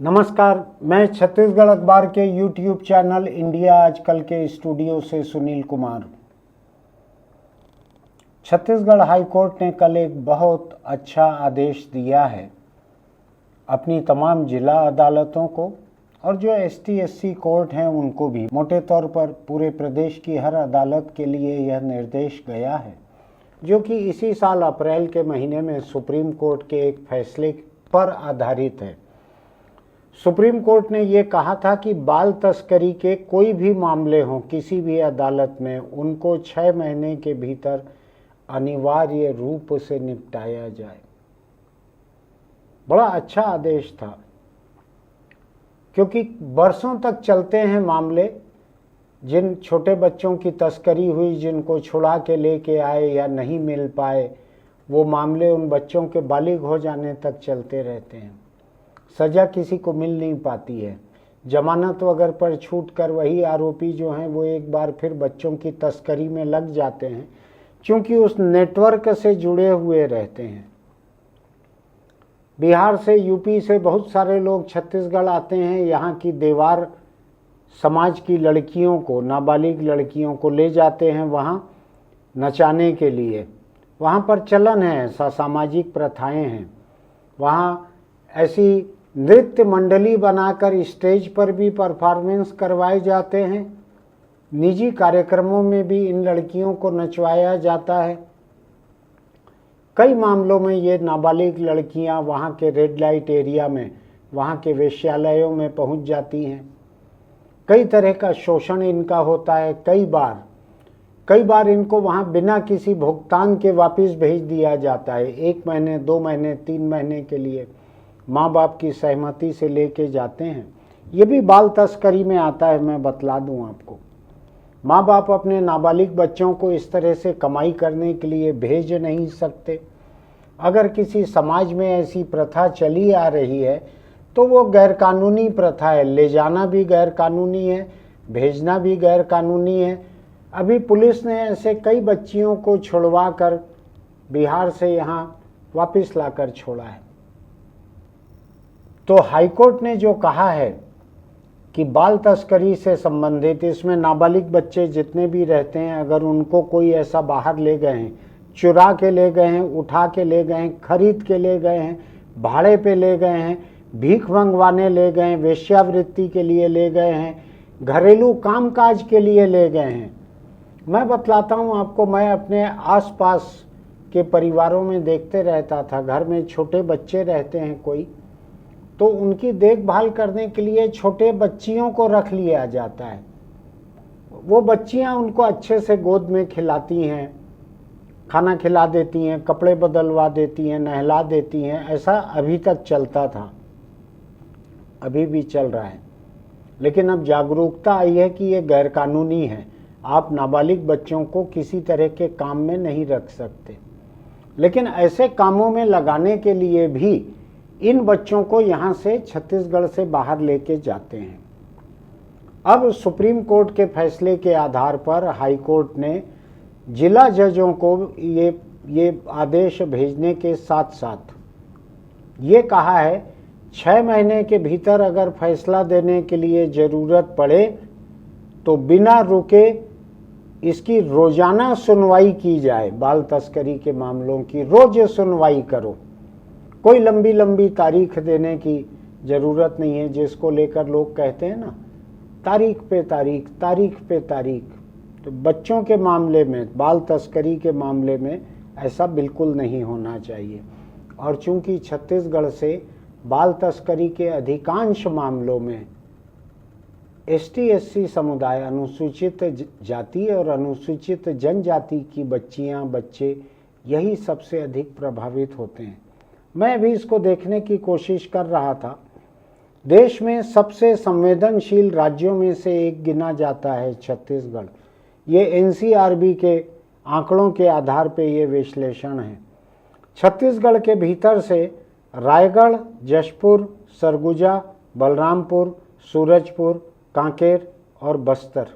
नमस्कार, मैं छत्तीसगढ़ अखबार के यूट्यूब चैनल इंडिया आजकल के स्टूडियो से सुनील कुमार। छत्तीसगढ़ हाईकोर्ट ने कल एक बहुत अच्छा आदेश दिया है अपनी तमाम जिला अदालतों को और जो एसटी एससी कोर्ट हैं उनको भी। मोटे तौर पर पूरे प्रदेश की हर अदालत के लिए यह निर्देश गया है, जो कि इसी साल अप्रैल के महीने में सुप्रीम कोर्ट के एक फैसले पर आधारित है। सुप्रीम कोर्ट ने ये कहा था कि बाल तस्करी के कोई भी मामले हों किसी भी अदालत में, उनको 6 महीने के भीतर अनिवार्य रूप से निपटाया जाए। बड़ा अच्छा आदेश था, क्योंकि बरसों तक चलते हैं मामले। जिन छोटे बच्चों की तस्करी हुई, जिनको छुड़ा के लेके आए या नहीं मिल पाए, वो मामले उन बच्चों के बालिग हो जाने तक चलते रहते हैं। सज़ा किसी को मिल नहीं पाती है। जमानत वगैरह पर छूट कर वही आरोपी जो हैं वो एक बार फिर बच्चों की तस्करी में लग जाते हैं, क्योंकि उस नेटवर्क से जुड़े हुए रहते हैं। बिहार से, यूपी से बहुत सारे लोग छत्तीसगढ़ आते हैं। यहाँ की देवार समाज की लड़कियों को, नाबालिग लड़कियों को ले जाते हैं वहाँ नचाने के लिए। वहाँ पर चलन है, ऐसा सामाजिक प्रथाएं हैं। वहाँ ऐसी नृत्य मंडली बनाकर स्टेज पर भी परफॉर्मेंस करवाए जाते हैं। निजी कार्यक्रमों में भी इन लड़कियों को नचवाया जाता है। कई मामलों में ये नाबालिग लड़कियां वहाँ के रेड लाइट एरिया में, वहाँ के वेश्यालयों में पहुँच जाती हैं। कई तरह का शोषण इनका होता है। कई बार इनको वहाँ बिना किसी भुगतान के वापस भेज दिया जाता है। 1 महीने, 2 महीने, 3 महीने के लिए माँ बाप की सहमति से लेके जाते हैं। ये भी बाल तस्करी में आता है, मैं बतला दूं आपको। माँ बाप अपने नाबालिग बच्चों को इस तरह से कमाई करने के लिए भेज नहीं सकते। अगर किसी समाज में ऐसी प्रथा चली आ रही है तो वो गैरकानूनी प्रथा है। ले जाना भी गैरकानूनी है, भेजना भी गैरकानूनी है। अभी पुलिस ने ऐसे कई बच्चियों को छुड़वा कर बिहार से यहाँ वापस लाकर छोड़ा है। तो हाईकोर्ट ने जो कहा है कि बाल तस्करी से संबंधित, इसमें नाबालिग बच्चे जितने भी रहते हैं, अगर उनको कोई ऐसा बाहर ले गए हैं, चुरा के ले गए हैं, उठा के ले गए हैं, खरीद के ले गए हैं, भाड़े पे ले गए हैं, भीख मंगवाने ले गए हैं, वेश्यावृत्ति के लिए ले गए हैं, घरेलू कामकाज के लिए ले गए हैं। मैं बतलाता हूँ आपको, मैं अपने आसपास के परिवारों में देखते रहता था। घर में छोटे बच्चे रहते हैं कोई, तो उनकी देखभाल करने के लिए छोटे बच्चियों को रख लिया जाता है। वो बच्चियां उनको अच्छे से गोद में खिलाती हैं, खाना खिला देती हैं, कपड़े बदलवा देती हैं, नहला देती हैं। ऐसा अभी तक चलता था, अभी भी चल रहा है। लेकिन अब जागरूकता आई है कि ये गैरकानूनी है। आप नाबालिग बच्चों को किसी तरह के काम में नहीं रख सकते। लेकिन ऐसे कामों में लगाने के लिए भी इन बच्चों को यहाँ से, छत्तीसगढ़ से बाहर लेके जाते हैं। अब सुप्रीम कोर्ट के फैसले के आधार पर हाई कोर्ट ने जिला जजों को ये आदेश भेजने के साथ साथ ये कहा है 6 महीने के भीतर अगर फैसला देने के लिए ज़रूरत पड़े तो बिना रुके इसकी रोजाना सुनवाई की जाए। बाल तस्करी के मामलों की रोज सुनवाई करो। कोई लंबी लंबी तारीख देने की ज़रूरत नहीं है, जिसको लेकर लोग कहते हैं ना, तारीख पे तारीख, तारीख पे तारीख। तो बच्चों के मामले में, बाल तस्करी के मामले में ऐसा बिल्कुल नहीं होना चाहिए। और चूंकि छत्तीसगढ़ से बाल तस्करी के अधिकांश मामलों में एसटी एससी समुदाय, अनुसूचित जाति और अनुसूचित जनजाति की बच्चियां, बच्चे यही सबसे अधिक प्रभावित होते हैं। मैं भी इसको देखने की कोशिश कर रहा था। देश में सबसे संवेदनशील राज्यों में से एक गिना जाता है छत्तीसगढ़। ये एनसीआरबी के आंकड़ों के आधार पे ये विश्लेषण है। छत्तीसगढ़ के भीतर से रायगढ़, जशपुर, सरगुजा, बलरामपुर, सूरजपुर, कांकेर और बस्तर,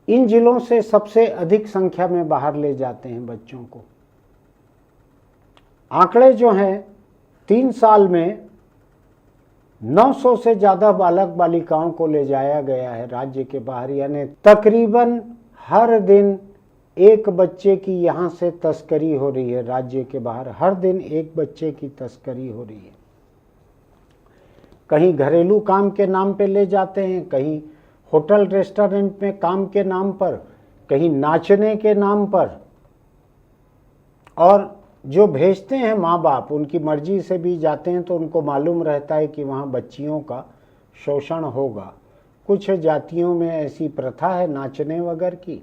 इन जिलों से सबसे अधिक संख्या में बाहर ले जाते हैं बच्चों को। आंकड़े जो हैं 3 साल में 900 से ज़्यादा बालक बालिकाओं को ले जाया गया है राज्य के बाहर, यानी तकरीबन हर दिन एक बच्चे की यहाँ से तस्करी हो रही है। राज्य के बाहर हर दिन एक बच्चे की तस्करी हो रही है। कहीं घरेलू काम के नाम पे ले जाते हैं, कहीं होटल रेस्टोरेंट में काम के नाम पर, कहीं नाचने के नाम पर। और जो भेजते हैं माँ बाप उनकी मर्जी से भी जाते हैं, तो उनको मालूम रहता है कि वहाँ बच्चियों का शोषण होगा। कुछ जातियों में ऐसी प्रथा है नाचने वगैरह की,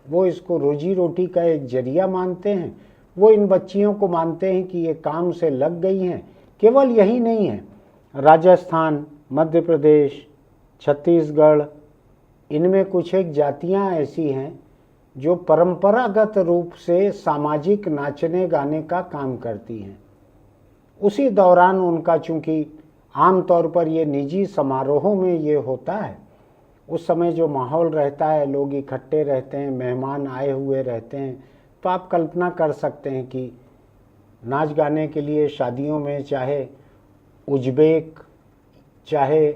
वो इसको रोजी रोटी का एक जरिया मानते हैं। वो इन बच्चियों को मानते हैं कि ये काम से लग गई हैं। केवल यही नहीं है, राजस्थान, मध्य प्रदेश, छत्तीसगढ़, इनमें कुछ एक जातियां ऐसी हैं जो परंपरागत रूप से सामाजिक नाचने गाने का काम करती हैं। उसी दौरान उनका, चूंकि आमतौर पर ये निजी समारोहों में ये होता है, उस समय जो माहौल रहता है, लोग इकट्ठे रहते हैं, मेहमान आए हुए रहते हैं, तो आप कल्पना कर सकते हैं कि नाच गाने के लिए शादियों में चाहे उज़्बेक चाहे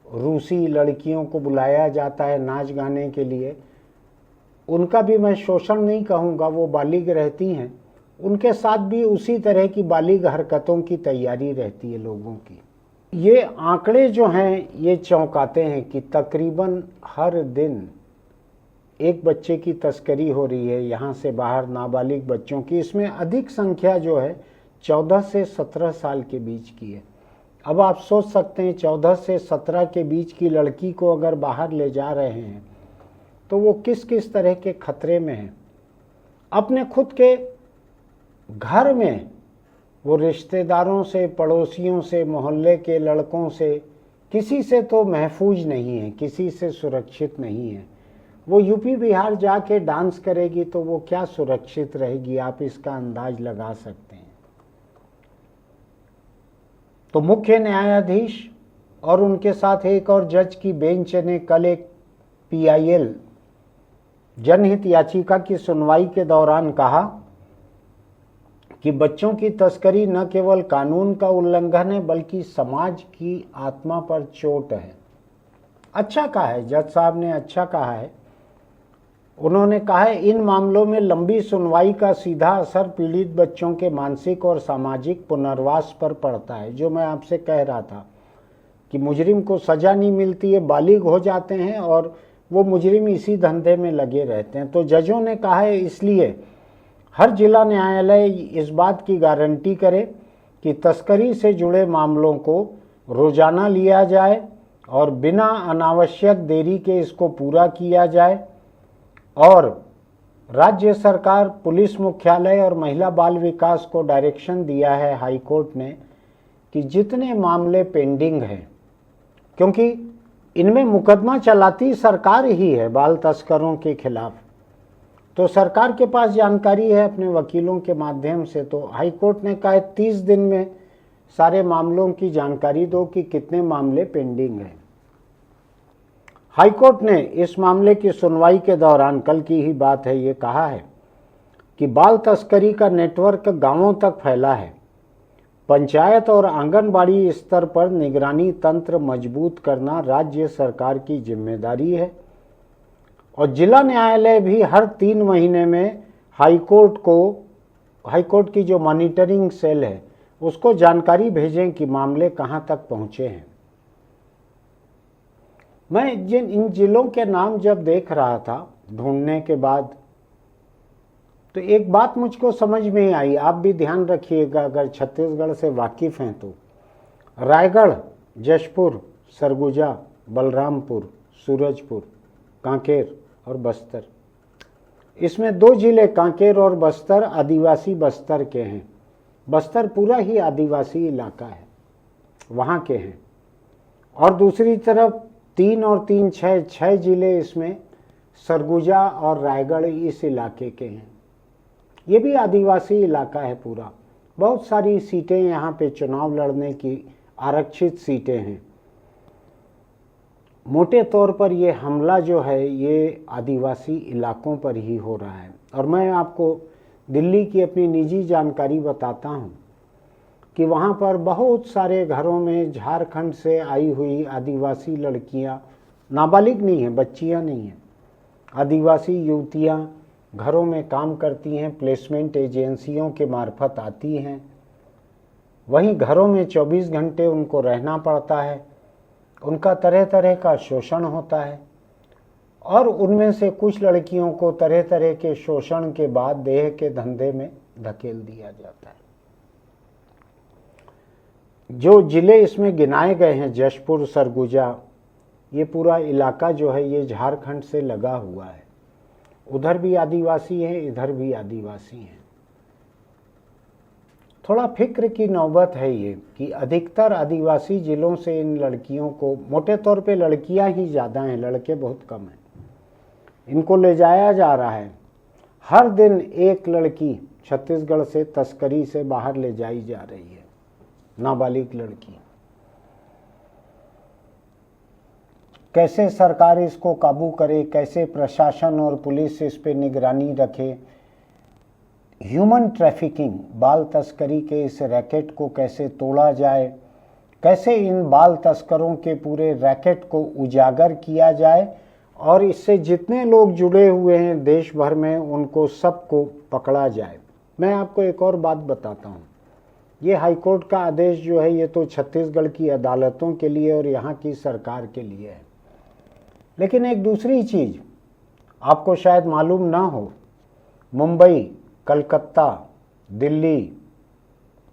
रूसी लड़कियों को बुलाया जाता है नाच गाने के लिए। उनका भी मैं शोषण नहीं कहूँगा, वो बालिग रहती हैं, उनके साथ भी उसी तरह की बालिग हरकतों की तैयारी रहती है लोगों की। ये आंकड़े जो हैं ये चौंकाते हैं कि तकरीबन हर दिन एक बच्चे की तस्करी हो रही है यहाँ से बाहर, नाबालिग बच्चों की। इसमें अधिक संख्या जो है 14 से 17 साल के बीच की है। अब आप सोच सकते हैं 14 से 17 के बीच की लड़की को अगर बाहर ले जा रहे हैं तो वो किस किस तरह के खतरे में है। अपने खुद के घर में वो रिश्तेदारों से, पड़ोसियों से, मोहल्ले के लड़कों से, किसी से तो महफूज नहीं है, किसी से सुरक्षित नहीं है। वो यूपी बिहार जाके डांस करेगी तो वो क्या सुरक्षित रहेगी, आप इसका अंदाज लगा सकते हैं। तो मुख्य न्यायाधीश और उनके साथ एक और जज की बेंच ने कल एक PIL जनहित याचिका की सुनवाई के दौरान कहा कि बच्चों की तस्करी न केवल कानून का उल्लंघन है बल्कि समाज की आत्मा पर चोट है। अच्छा कहा है जज साहब ने, अच्छा कहा है। उन्होंने कहा है इन मामलों में लंबी सुनवाई का सीधा असर पीड़ित बच्चों के मानसिक और सामाजिक पुनर्वास पर पड़ता है। जो मैं आपसे कह रहा था कि मुजरिम को सजा नहीं मिलती है, बालिग हो जाते हैं और वो मुजरिम इसी धंधे में लगे रहते हैं। तो जजों ने कहा है इसलिए हर जिला न्यायालय इस बात की गारंटी करे कि तस्करी से जुड़े मामलों को रोजाना लिया जाए और बिना अनावश्यक देरी के इसको पूरा किया जाए। और राज्य सरकार, पुलिस मुख्यालय और महिला बाल विकास को डायरेक्शन दिया है हाईकोर्ट ने कि जितने मामले पेंडिंग हैं, क्योंकि इनमें मुकदमा चलाती सरकार ही है बाल तस्करों के खिलाफ, तो सरकार के पास जानकारी है अपने वकीलों के माध्यम से। तो हाईकोर्ट ने कहा 30 दिन में सारे मामलों की जानकारी दो कि कितने मामले पेंडिंग हैं। हाईकोर्ट ने इस मामले की सुनवाई के दौरान, कल की ही बात है, ये कहा है कि बाल तस्करी का नेटवर्क गांवों तक फैला है। पंचायत और आंगनबाड़ी स्तर पर निगरानी तंत्र मजबूत करना राज्य सरकार की जिम्मेदारी है और जिला न्यायालय भी हर 3 महीने में हाईकोर्ट की जो मॉनिटरिंग सेल है उसको जानकारी भेजें कि मामले कहां तक पहुंचे हैं। मैं इन जिलों के नाम जब देख रहा था ढूंढने के बाद, तो एक बात मुझको समझ में आई, आप भी ध्यान रखिएगा अगर छत्तीसगढ़ से वाकिफ हैं तो। रायगढ़, जशपुर, सरगुजा, बलरामपुर, सूरजपुर, कांकेर और बस्तर, इसमें 2 जिले कांकेर और बस्तर आदिवासी बस्तर के हैं। बस्तर पूरा ही आदिवासी इलाका है, वहाँ के हैं। और दूसरी तरफ 3 और 3 6 जिले इसमें सरगुजा और रायगढ़ इस इलाके के हैं। ये भी आदिवासी इलाका है पूरा। बहुत सारी सीटें यहाँ पे चुनाव लड़ने की आरक्षित सीटें हैं। मोटे तौर पर ये हमला जो है ये आदिवासी इलाकों पर ही हो रहा है। और मैं आपको दिल्ली की अपनी निजी जानकारी बताता हूँ कि वहाँ पर बहुत सारे घरों में झारखंड से आई हुई आदिवासी लड़कियाँ, नाबालिग नहीं हैं, बच्चियाँ नहीं हैं, आदिवासी युवतियाँ घरों में काम करती हैं, प्लेसमेंट एजेंसियों के मार्फत आती हैं। वहीं घरों में 24 घंटे उनको रहना पड़ता है, उनका तरह तरह का शोषण होता है और उनमें से कुछ लड़कियों को तरह तरह के शोषण के बाद देह के धंधे में धकेल दिया जाता है। जो जिले इसमें गिनाए गए हैं, जशपुर, सरगुजा, ये पूरा इलाका जो है ये झारखंड से लगा हुआ है। उधर भी आदिवासी हैं, इधर भी आदिवासी हैं। थोड़ा फिक्र की नौबत है ये कि अधिकतर आदिवासी जिलों से इन लड़कियों को, मोटे तौर पे लड़कियां ही ज़्यादा हैं, लड़के बहुत कम हैं, इनको ले जाया जा रहा है। हर दिन एक लड़की छत्तीसगढ़ से तस्करी से बाहर ले जाई जा रही है, नाबालिग लड़की। कैसे सरकार इसको काबू करे, कैसे प्रशासन और पुलिस इस पे निगरानी रखे, ह्यूमन ट्रैफिकिंग, बाल तस्करी के इस रैकेट को कैसे तोड़ा जाए, कैसे इन बाल तस्करों के पूरे रैकेट को उजागर किया जाए और इससे जितने लोग जुड़े हुए हैं देश भर में उनको सबको पकड़ा जाए। मैं आपको एक और बात बताता हूँ, ये हाईकोर्ट का आदेश जो है ये तो छत्तीसगढ़ की अदालतों के लिए और यहाँ की सरकार के लिए है, लेकिन एक दूसरी चीज़ आपको शायद मालूम ना हो, मुंबई, कलकत्ता, दिल्ली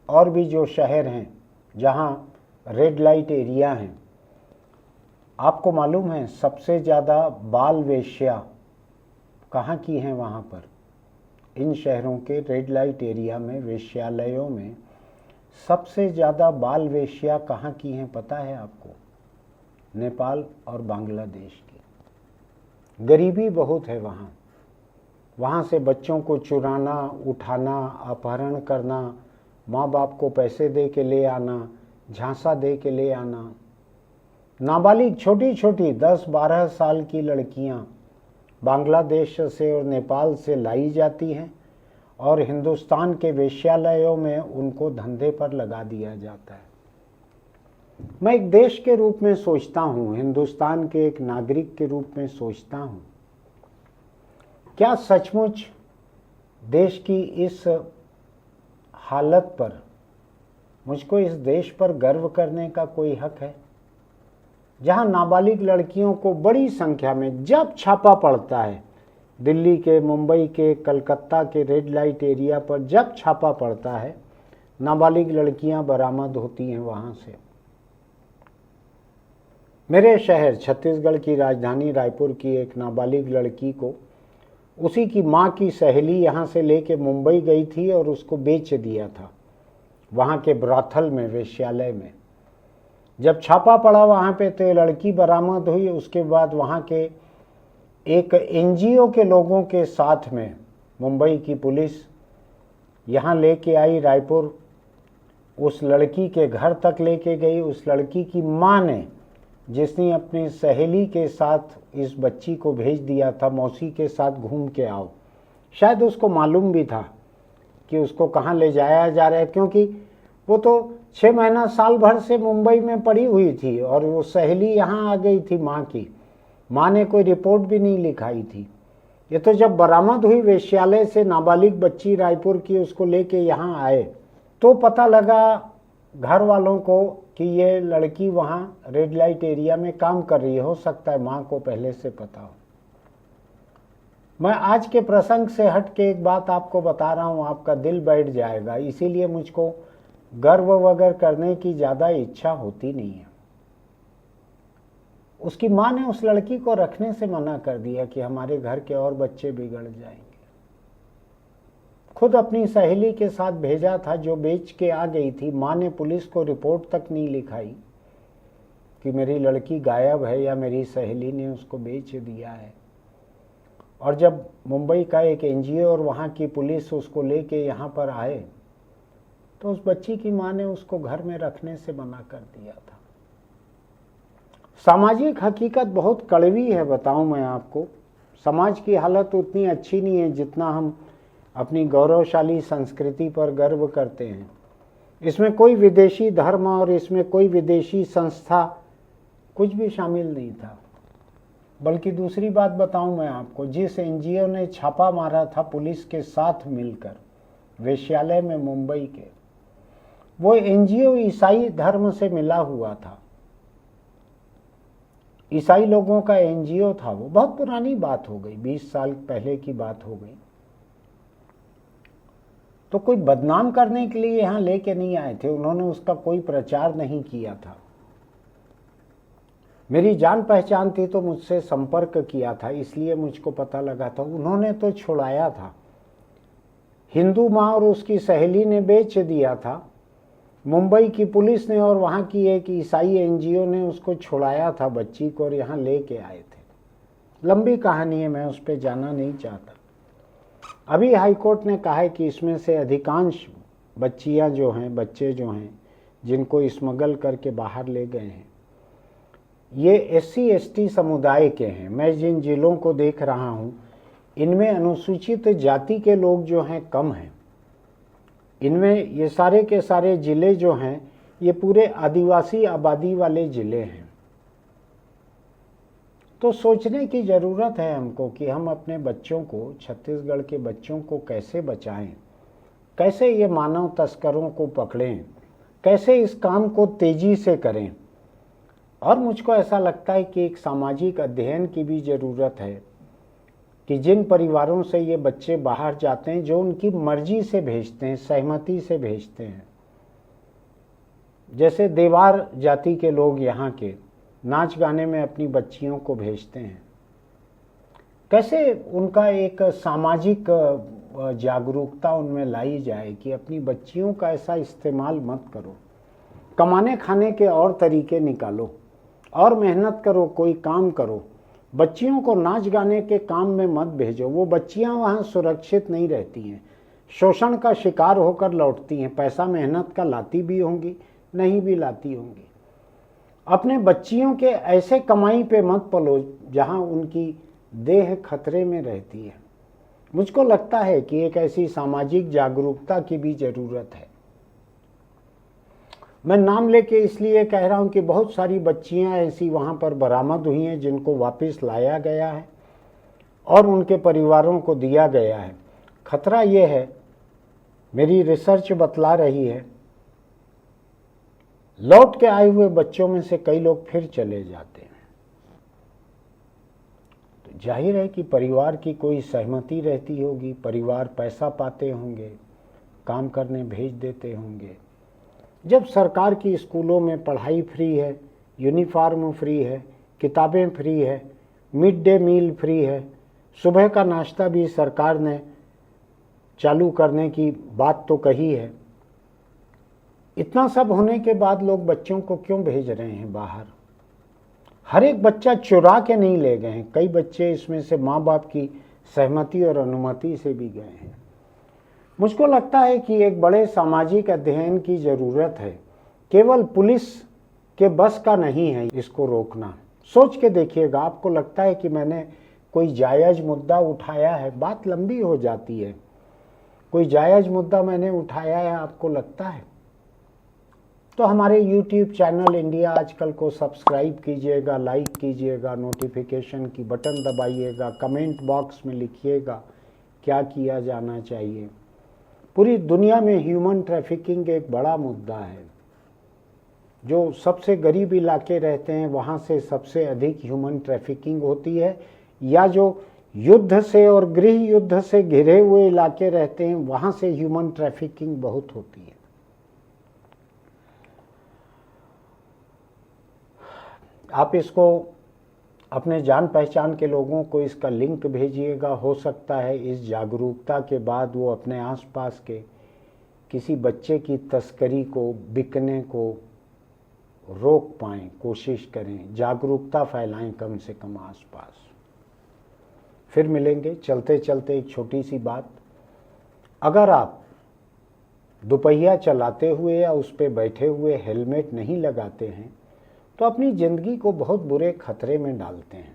और भी जो शहर हैं जहाँ रेड लाइट एरिया हैं, आपको मालूम है सबसे ज़्यादा बाल वेश्या कहाँ की हैं वहाँ पर? इन शहरों के रेड लाइट एरिया में, वेश्यालयों में सबसे ज़्यादा बाल वेश्या कहाँ की हैं पता है आपको? नेपाल और बांग्लादेश की। गरीबी बहुत है वहाँ, वहाँ से बच्चों को चुराना, उठाना, अपहरण करना, माँ बाप को पैसे दे के ले आना, झांसा दे के ले आना। नाबालिग छोटी छोटी 10-12 साल की लड़कियाँ बांग्लादेश से और नेपाल से लाई जाती हैं और हिंदुस्तान के वेश्यालयों में उनको धंधे पर लगा दिया जाता है। मैं एक देश के रूप में सोचता हूँ, हिंदुस्तान के एक नागरिक के रूप में सोचता हूँ, क्या सचमुच देश की इस हालत पर मुझको इस देश पर गर्व करने का कोई हक है? जहां नाबालिग लड़कियों को बड़ी संख्या में, जब छापा पड़ता है दिल्ली के, मुंबई के, कलकत्ता के रेड लाइट एरिया पर जब छापा पड़ता है, नाबालिग लड़कियां बरामद होती हैं वहां से। मेरे शहर छत्तीसगढ़ की राजधानी रायपुर की एक नाबालिग लड़की को उसी की माँ की सहेली यहाँ से लेके मुंबई गई थी और उसको बेच दिया था वहाँ के ब्रॉथल में, वेश्यालय में। जब छापा पड़ा वहाँ पे तो लड़की बरामद हुई। उसके बाद वहाँ के एक एनजीओ के लोगों के साथ में मुंबई की पुलिस यहाँ लेके आई रायपुर, उस लड़की के घर तक लेके गई। उस लड़की की माँ ने, जिसने अपनी सहेली के साथ इस बच्ची को भेज दिया था, मौसी के साथ घूम के आओ, शायद उसको मालूम भी था कि उसको कहाँ ले जाया जा रहा है, क्योंकि वो तो 6 महीना साल भर से मुंबई में पड़ी हुई थी और वो सहेली यहाँ आ गई थी माँ की। माँ ने कोई रिपोर्ट भी नहीं लिखाई थी। ये तो जब बरामद हुई वेश्यालय से नाबालिग बच्ची रायपुर की, उसको लेके यहाँ आए तो पता लगा घर वालों को कि ये लड़की वहाँ रेड लाइट एरिया में काम कर रही है। हो सकता है माँ को पहले से पता हो। मैं आज के प्रसंग से हट के एक बात आपको बता रहा हूँ, आपका दिल बैठ जाएगा, इसीलिए मुझको गर्व वगैरह करने की ज़्यादा इच्छा होती नहीं है। उसकी माँ ने उस लड़की को रखने से मना कर दिया कि हमारे घर के और बच्चे बिगड़ जाएंगे। खुद अपनी सहेली के साथ भेजा था जो बेच के आ गई थी। माँ ने पुलिस को रिपोर्ट तक नहीं लिखाई कि मेरी लड़की गायब है या मेरी सहेली ने उसको बेच दिया है। और जब मुंबई का एक एनजीओ और वहाँ की पुलिस उसको लेके यहाँ पर आए तो उस बच्ची की माँ ने उसको घर में रखने से मना कर दिया था। सामाजिक हकीकत बहुत कड़वी है, बताऊं मैं आपको। समाज की हालत उतनी अच्छी नहीं है जितना हम अपनी गौरवशाली संस्कृति पर गर्व करते हैं। इसमें कोई विदेशी धर्म और इसमें कोई विदेशी संस्था कुछ भी शामिल नहीं था। बल्कि दूसरी बात बताऊं मैं आपको, जिस एनजीओ ने छापा मारा था पुलिस के साथ मिलकर वेश्यालय में मुंबई के, वो एनजीओ ईसाई धर्म से मिला हुआ था। ईसाई लोगों का एनजीओ था वो। बहुत पुरानी बात हो गई, 20 साल पहले की बात हो गई। तो कोई बदनाम करने के लिए यहां लेके नहीं आए थे, उन्होंने उसका कोई प्रचार नहीं किया था। मेरी जान पहचान थी तो मुझसे संपर्क किया था, इसलिए मुझको पता लगा था। उन्होंने तो छुड़ाया था, हिंदू माँ और उसकी सहेली ने बेच दिया था, मुंबई की पुलिस ने और वहाँ की एक ईसाई एनजीओ ने उसको छुड़ाया था बच्ची को, और यहाँ लेके आए थे। लंबी कहानी है, मैं उस पर जाना नहीं चाहता। अभी हाईकोर्ट ने कहा है कि इसमें से अधिकांश बच्चियाँ जो हैं, बच्चे जो हैं, जिनको स्मगल करके बाहर ले गए हैं, ये SC ST समुदाय के हैं। मैं जिन जिलों को देख रहा हूँ, इनमें अनुसूचित जाति के लोग जो हैं कम हैं। इनमें ये सारे के सारे ज़िले जो हैं, ये पूरे आदिवासी आबादी वाले ज़िले हैं। तो सोचने की ज़रूरत है हमको कि हम अपने बच्चों को, छत्तीसगढ़ के बच्चों को कैसे बचाएं, कैसे ये मानव तस्करों को पकड़ें, कैसे इस काम को तेज़ी से करें। और मुझको ऐसा लगता है कि एक सामाजिक अध्ययन की भी ज़रूरत है कि जिन परिवारों से ये बच्चे बाहर जाते हैं, जो उनकी मर्जी से भेजते हैं, सहमति से भेजते हैं, जैसे देवार जाति के लोग यहाँ के नाच गाने में अपनी बच्चियों को भेजते हैं, कैसे उनका एक सामाजिक जागरूकता उनमें लाई जाए कि अपनी बच्चियों का ऐसा इस्तेमाल मत करो। कमाने खाने के और तरीके निकालो और मेहनत करो, कोई काम करो। बच्चियों को नाच गाने के काम में मत भेजो। वो बच्चियां वहाँ सुरक्षित नहीं रहती हैं, शोषण का शिकार होकर लौटती हैं। पैसा मेहनत का लाती भी होंगी, नहीं भी लाती होंगी। अपने बच्चियों के ऐसे कमाई पे मत पलो जहाँ उनकी देह खतरे में रहती है। मुझको लगता है कि एक ऐसी सामाजिक जागरूकता की भी ज़रूरत है। मैं नाम लेके इसलिए कह रहा हूँ कि बहुत सारी बच्चियाँ ऐसी वहाँ पर बरामद हुई हैं जिनको वापस लाया गया है और उनके परिवारों को दिया गया है। खतरा ये है, मेरी रिसर्च बतला रही है, लौट के आए हुए बच्चों में से कई लोग फिर चले जाते हैं। तो जाहिर है कि परिवार की कोई सहमति रहती होगी, परिवार पैसा पाते होंगे, काम करने भेज देते होंगे। जब सरकार की स्कूलों में पढ़ाई फ्री है, यूनिफॉर्म फ्री है, किताबें फ्री है, मिड डे मील फ्री है, सुबह का नाश्ता भी सरकार ने चालू करने की बात तो कही है, इतना सब होने के बाद लोग बच्चों को क्यों भेज रहे हैं बाहर? हर एक बच्चा चुरा के नहीं ले गए हैं, कई बच्चे इसमें से माँ बाप की सहमति और अनुमति से भी गए हैं। मुझको लगता है कि एक बड़े सामाजिक अध्ययन की ज़रूरत है। केवल पुलिस के बस का नहीं है इसको रोकना। सोच के देखिएगा, आपको लगता है कि मैंने कोई जायज़ मुद्दा उठाया है? बात लंबी हो जाती है। कोई जायज़ मुद्दा मैंने उठाया है, आपको लगता है? तो हमारे YouTube चैनल इंडिया आजकल को सब्सक्राइब कीजिएगा, लाइक कीजिएगा, नोटिफिकेशन की बटन दबाइएगा, कमेंट बॉक्स में लिखिएगा क्या किया जाना चाहिए। पूरी दुनिया में ह्यूमन ट्रैफिकिंग एक बड़ा मुद्दा है। जो सबसे गरीब इलाके रहते हैं वहाँ से सबसे अधिक ह्यूमन ट्रैफिकिंग होती है, या जो युद्ध से और गृह युद्ध से घिरे हुए इलाके रहते हैं वहाँ से ह्यूमन ट्रैफिकिंग बहुत होती है। आप इसको अपने जान पहचान के लोगों को इसका लिंक भेजिएगा। हो सकता है इस जागरूकता के बाद वो अपने आसपास के किसी बच्चे की तस्करी को, बिकने को रोक पाएं, कोशिश करें, जागरूकता फैलाएं कम से कम आसपास। फिर मिलेंगे। चलते चलते एक छोटी सी बात, अगर आप दोपहिया चलाते हुए या उस पर बैठे हुए हेलमेट नहीं लगाते हैं तो अपनी ज़िंदगी को बहुत बुरे खतरे में डालते हैं।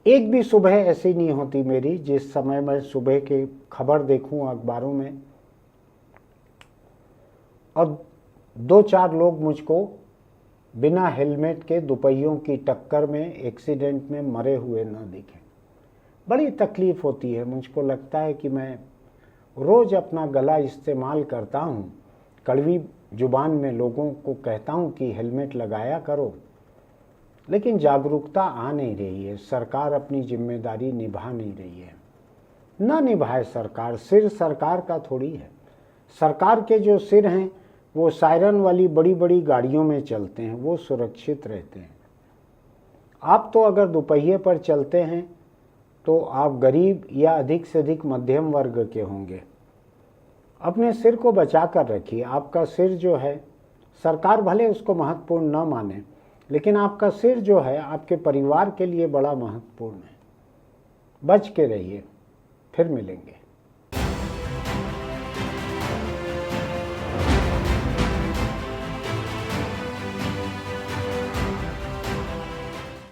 एक भी सुबह ऐसी नहीं होती मेरी जिस समय मैं सुबह के खबर देखूं अखबारों में और 2-4 लोग मुझको बिना हेलमेट के दोपहियों की टक्कर में एक्सीडेंट में मरे हुए न दिखे। बड़ी तकलीफ़ होती है। मुझको लगता है कि मैं रोज़ अपना गला इस्तेमाल करता हूँ, कड़वी ज़ुबान में लोगों को कहता हूँ कि हेलमेट लगाया करो, लेकिन जागरूकता आ नहीं रही है। सरकार अपनी जिम्मेदारी निभा नहीं रही है। ना निभाए सरकार, सिर सरकार का थोड़ी है। सरकार के जो सिर हैं वो सायरन वाली बड़ी बड़ी गाड़ियों में चलते हैं, वो सुरक्षित रहते हैं। आप तो अगर दोपहिए पर चलते हैं तो आप गरीब या अधिक से अधिक मध्यम वर्ग के होंगे। अपने सिर को बचा कर रखिए। आपका सिर जो है, सरकार भले उसको महत्वपूर्ण न माने, लेकिन आपका सिर जो है आपके परिवार के लिए बड़ा महत्वपूर्ण है। बच के रहिए। फिर मिलेंगे।